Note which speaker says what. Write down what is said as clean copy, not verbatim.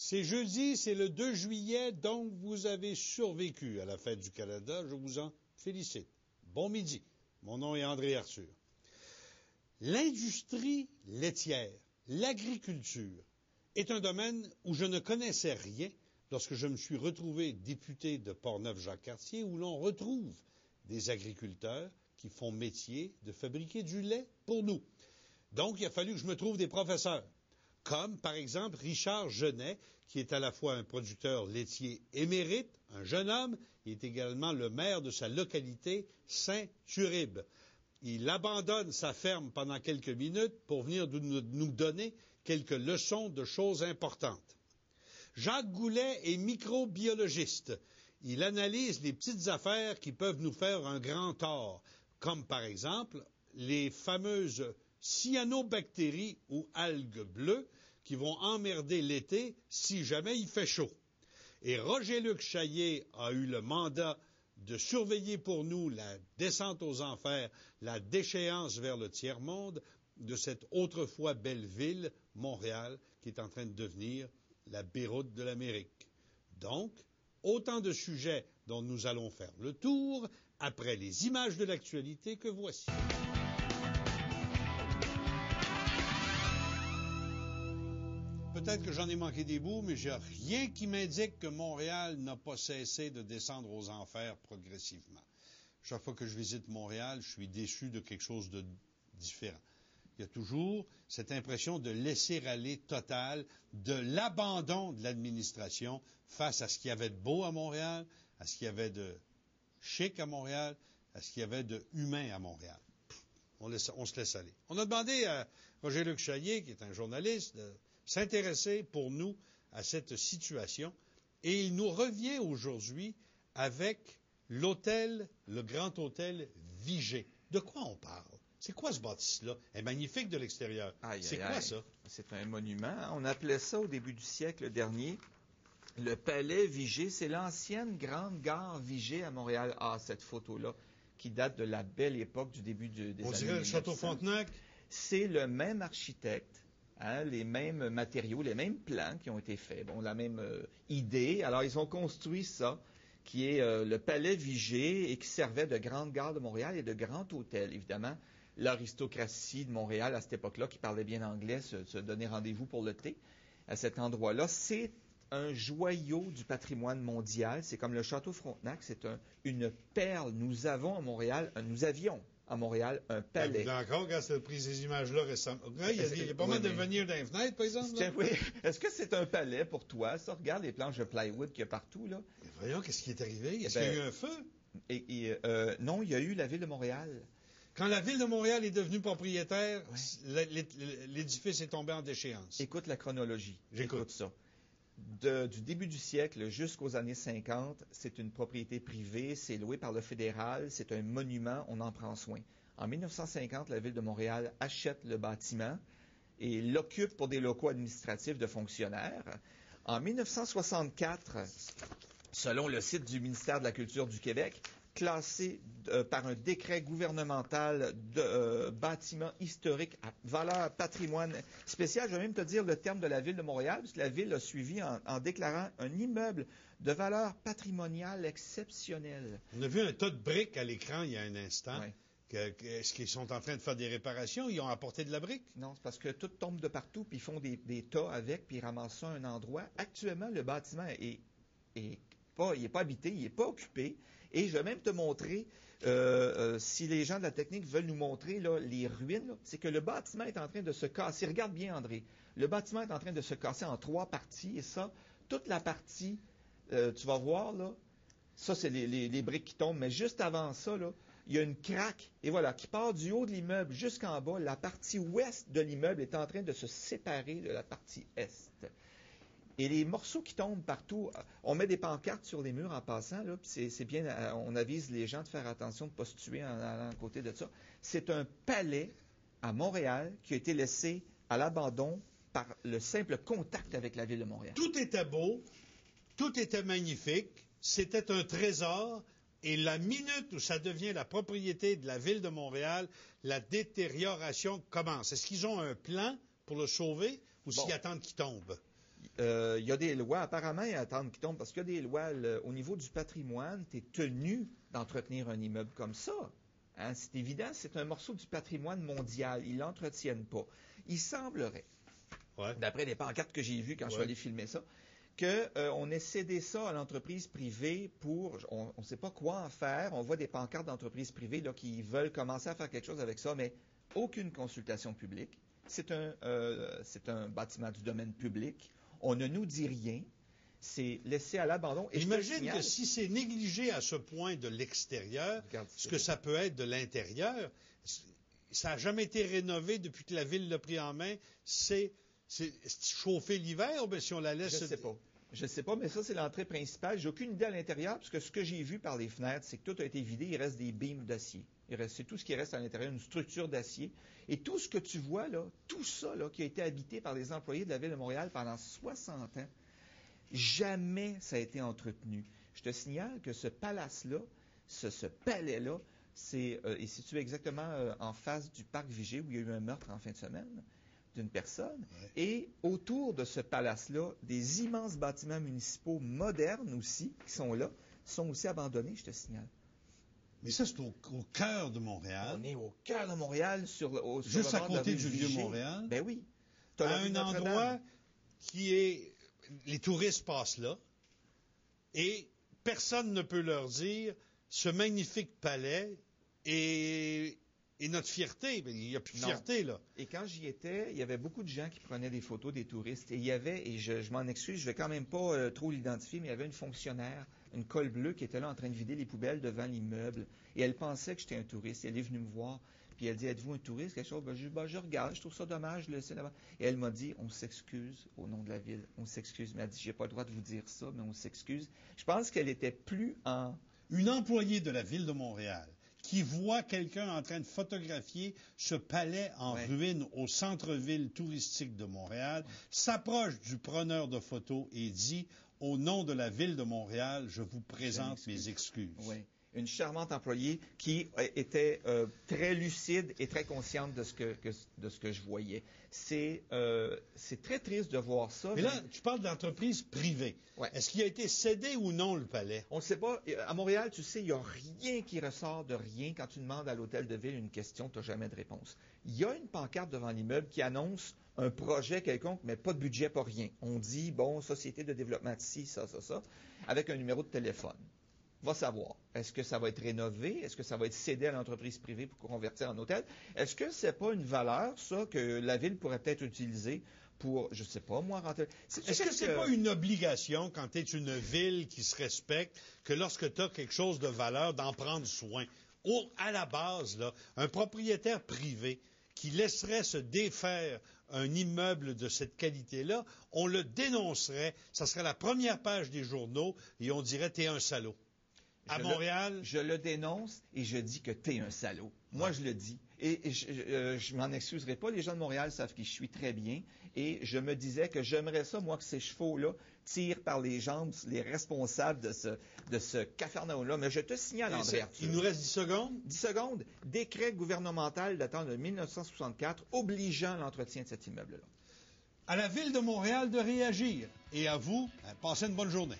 Speaker 1: C'est jeudi, c'est le 2 juillet, donc vous avez survécu à la Fête du Canada. Je vous en félicite. Bon midi. Mon nom est André Arthur. L'industrie laitière, l'agriculture, est un domaine où je ne connaissais rien lorsque je me suis retrouvé député de Portneuf-Jacques-Cartier, où l'on retrouve des agriculteurs qui font métier de fabriquer du lait pour nous. Donc, il a fallu que je me trouve des professeurs, comme par exemple Richard Genet, qui est à la fois un producteur laitier émérite, un jeune homme, il est également le maire de sa localité, Saint-Uribe. Il abandonne sa ferme pendant quelques minutes pour venir nous donner quelques leçons de choses importantes. Jacques Goulet est microbiologiste. Il analyse les petites affaires qui peuvent nous faire un grand tort, comme par exemple les fameuses cyanobactéries ou algues bleues qui vont emmerder l'été si jamais il fait chaud. Et Roger-Luc Chaillet a eu le mandat de surveiller pour nous la descente aux enfers, la déchéance vers le tiers-monde de cette autrefois belle ville, Montréal, qui est en train de devenir la Beyrouth de l'Amérique. Donc, autant de sujets dont nous allons faire le tour après les images de l'actualité que voici. Peut-être que j'en ai manqué des bouts, mais j'ai rien qui m'indique que Montréal n'a pas cessé de descendre aux enfers progressivement. Chaque fois que je visite Montréal, je suis déçu de quelque chose de différent. Il y a toujours cette impression de laisser-aller total, de l'abandon de l'administration face à ce qu'il y avait de beau à Montréal, à ce qu'il y avait de chic à Montréal, à ce qu'il y avait de humain à Montréal. On se laisse aller. On a demandé à Roger-Luc Chaillet, qui est un journaliste, de s'intéresser pour nous à cette situation. Et il nous revient aujourd'hui avec l'hôtel, le grand hôtel Vigée. De quoi on parle? C'est quoi ce bâtisse-là? Elle est magnifique de l'extérieur. C'est quoi ça?
Speaker 2: C'est un monument. On appelait ça au début du siècle dernier le palais Vigée. C'est l'ancienne grande gare Vigée à Montréal. Ah, cette photo-là, qui date de la belle époque du début des années 1900.
Speaker 1: On dirait le Château Frontenac?
Speaker 2: C'est le même architecte. Les mêmes matériaux, les mêmes plans qui ont été faits, bon, la même idée. Alors, ils ont construit ça, qui est le palais Vigée et qui servait de grande gare de Montréal et de grand hôtel, évidemment. L'aristocratie de Montréal, à cette époque-là, qui parlait bien anglais, se donnait rendez-vous pour le thé à cet endroit-là. C'est un joyau du patrimoine mondial. C'est comme le Château Frontenac. C'est une perle. Nous avions à Montréal un palais.
Speaker 1: Encore, quand c'est pris ces images-là récemment. Il y a pas mal de venir dans les fenêtres, par exemple.
Speaker 2: Oui. Est-ce que c'est un palais pour toi, ça? Regarde les planches de plywood qu'il y a partout, là.
Speaker 1: Mais voyons, qu'est-ce qui est arrivé? Est-ce qu'il y a eu un feu?
Speaker 2: Non, il y a eu la Ville de Montréal.
Speaker 1: Quand la Ville de Montréal est devenue propriétaire, l'édifice est tombé en déchéance.
Speaker 2: Écoute la chronologie.
Speaker 1: J'écoute
Speaker 2: ça. Du début du siècle jusqu'aux années 50, c'est une propriété privée, c'est loué par le fédéral, c'est un monument, on en prend soin. En 1950, la Ville de Montréal achète le bâtiment et l'occupe pour des locaux administratifs de fonctionnaires. En 1964, selon le site du ministère de la Culture du Québec, classé par un décret gouvernemental de bâtiment historique à valeur patrimoine spécial. Je vais même te dire le terme de la Ville de Montréal, puisque la Ville a suivi en déclarant un immeuble de valeur patrimoniale exceptionnelle.
Speaker 1: On a vu un tas de briques à l'écran il y a un instant.
Speaker 2: Oui.
Speaker 1: Est-ce qu'ils sont en train de faire des réparations? Ils ont apporté de la brique?
Speaker 2: Non, c'est parce que tout tombe de partout, puis ils font des tas avec, puis ils ramassent ça à un endroit. Actuellement, le bâtiment il n'est pas habité, il n'est pas occupé. Et je vais même te montrer, si les gens de la technique veulent nous montrer là, les ruines, c'est que le bâtiment est en train de se casser. Regarde bien, André. Le bâtiment est en train de se casser en 3 parties. Et ça, toute la partie, tu vas voir, là, ça, c'est les briques qui tombent. Mais juste avant ça, là, il y a une craque, et voilà, qui part du haut de l'immeuble jusqu'en bas. La partie ouest de l'immeuble est en train de se séparer de la partie est. Et les morceaux qui tombent partout, on met des pancartes sur les murs en passant, là, puis c'est bien, on avise les gens de faire attention de ne pas se tuer en allant à côté de ça. C'est un palais à Montréal qui a été laissé à l'abandon par le simple contact avec la Ville de Montréal.
Speaker 1: Tout était beau, tout était magnifique, c'était un trésor, et la minute où ça devient la propriété de la Ville de Montréal, la détérioration commence. Est-ce qu'ils ont un plan pour le sauver ou s'ils attendent qu'il tombe?
Speaker 2: il y a des lois, apparemment, il y a attendre qui tombe, parce qu'il y a des lois au niveau du patrimoine, tu es tenu d'entretenir un immeuble comme ça. Hein, c'est évident, c'est un morceau du patrimoine mondial. Ils ne l'entretiennent pas. Il semblerait, d'après les pancartes que j'ai vues quand je suis allé filmer ça, qu'on ait cédé ça à l'entreprise privée pour, on ne sait pas quoi en faire. On voit des pancartes d'entreprises privées là, qui veulent commencer à faire quelque chose avec ça, mais aucune consultation publique. C'est un bâtiment du domaine public. On ne nous dit rien. C'est laissé à l'abandon. Et
Speaker 1: j'imagine que si c'est négligé à ce point de l'extérieur, ce que ça peut être de l'intérieur, ça n'a jamais été rénové depuis que la ville l'a pris en main. C'est chauffer l'hiver, ou bien si on la laisse...
Speaker 2: Je ne sais pas, mais ça, c'est l'entrée principale. J'ai aucune idée à l'intérieur, parce que ce que j'ai vu par les fenêtres, c'est que tout a été vidé. Il reste des beams d'acier. C'est tout ce qui reste à l'intérieur, une structure d'acier. Et tout ce que tu vois là, tout ça là, qui a été habité par les employés de la Ville de Montréal pendant 60 ans, jamais ça a été entretenu. Je te signale que ce palace-là, ce palais-là, est situé exactement en face du parc Vigée, où il y a eu un meurtre en fin de semaine d'une personne. Ouais. Et autour de ce palace-là, des immenses bâtiments municipaux modernes aussi, qui sont là, sont aussi abandonnés, je te signale.
Speaker 1: Mais ça, c'est au cœur de Montréal.
Speaker 2: On est au cœur de Montréal,
Speaker 1: juste à côté du Vieux-Montréal.
Speaker 2: Ben oui.
Speaker 1: À un endroit qui est... Les touristes passent là, et personne ne peut leur dire ce magnifique palais est notre fierté. Il n'y a plus de fierté, là.
Speaker 2: Et quand j'y étais, il y avait beaucoup de gens qui prenaient des photos des touristes. Et il y avait, et je m'en excuse, je vais quand même pas trop l'identifier, mais il y avait une fonctionnaire, une colle bleue, qui était là en train de vider les poubelles devant l'immeuble. Et elle pensait que j'étais un touriste. Elle est venue me voir. Puis elle dit, êtes-vous un touriste, quelque chose? Je regarde, je trouve ça dommage, je le sais là-bas. Et elle m'a dit, on s'excuse au nom de la ville. On s'excuse. Mais elle dit, j'ai pas le droit de vous dire ça, mais on s'excuse. Je pense qu'elle était plus en...
Speaker 1: Une employée de la Ville de Montréal qui voit quelqu'un en train de photographier ce palais en ruine au centre-ville touristique de Montréal, s'approche du preneur de photos et dit, au nom de la Ville de Montréal, je vous présente mes excuses.
Speaker 2: Oui. Une charmante employée qui était très lucide et très consciente de ce que je voyais. C'est très triste de voir ça.
Speaker 1: Mais là, tu parles d'entreprise privée. Ouais. Est-ce qu'il a été cédé ou non, le palais?
Speaker 2: On ne sait pas. À Montréal, tu sais, il n'y a rien qui ressort de rien. Quand tu demandes à l'hôtel de ville une question, tu n'as jamais de réponse. Il y a une pancarte devant l'immeuble qui annonce un projet quelconque, mais pas de budget, pas rien. On dit, bon, société de développement ici, ça, avec un numéro de téléphone. Va savoir. Est-ce que ça va être rénové? Est-ce que ça va être cédé à l'entreprise privée pour convertir en hôtel? Est-ce que c'est pas une valeur, ça, que la ville pourrait peut-être utiliser pour, je sais pas, moi, rentrer...
Speaker 1: Est-ce que c'est pas une obligation, quand tu es une ville qui se respecte, que lorsque tu as quelque chose de valeur, d'en prendre soin? À la base, là, un propriétaire privé qui laisserait se défaire un immeuble de cette qualité-là, on le dénoncerait, ça serait la première page des journaux, et on dirait « t'es un salaud ». À Montréal...
Speaker 2: Je le dénonce et je dis que t'es un salaud. Moi, je le dis. Et je m'en excuserai pas. Les gens de Montréal savent qui je suis très bien. Et je me disais que j'aimerais ça, moi, que ces chevaux-là tirent par les jambes les responsables de ce cafarnaum-là. Mais je te signale, André Arthur.
Speaker 1: Il nous reste 10 secondes.
Speaker 2: 10 secondes. Décret gouvernemental datant de 1964 obligeant l'entretien de cet immeuble-là.
Speaker 1: À la Ville de Montréal de réagir. Et à vous, passez une bonne journée.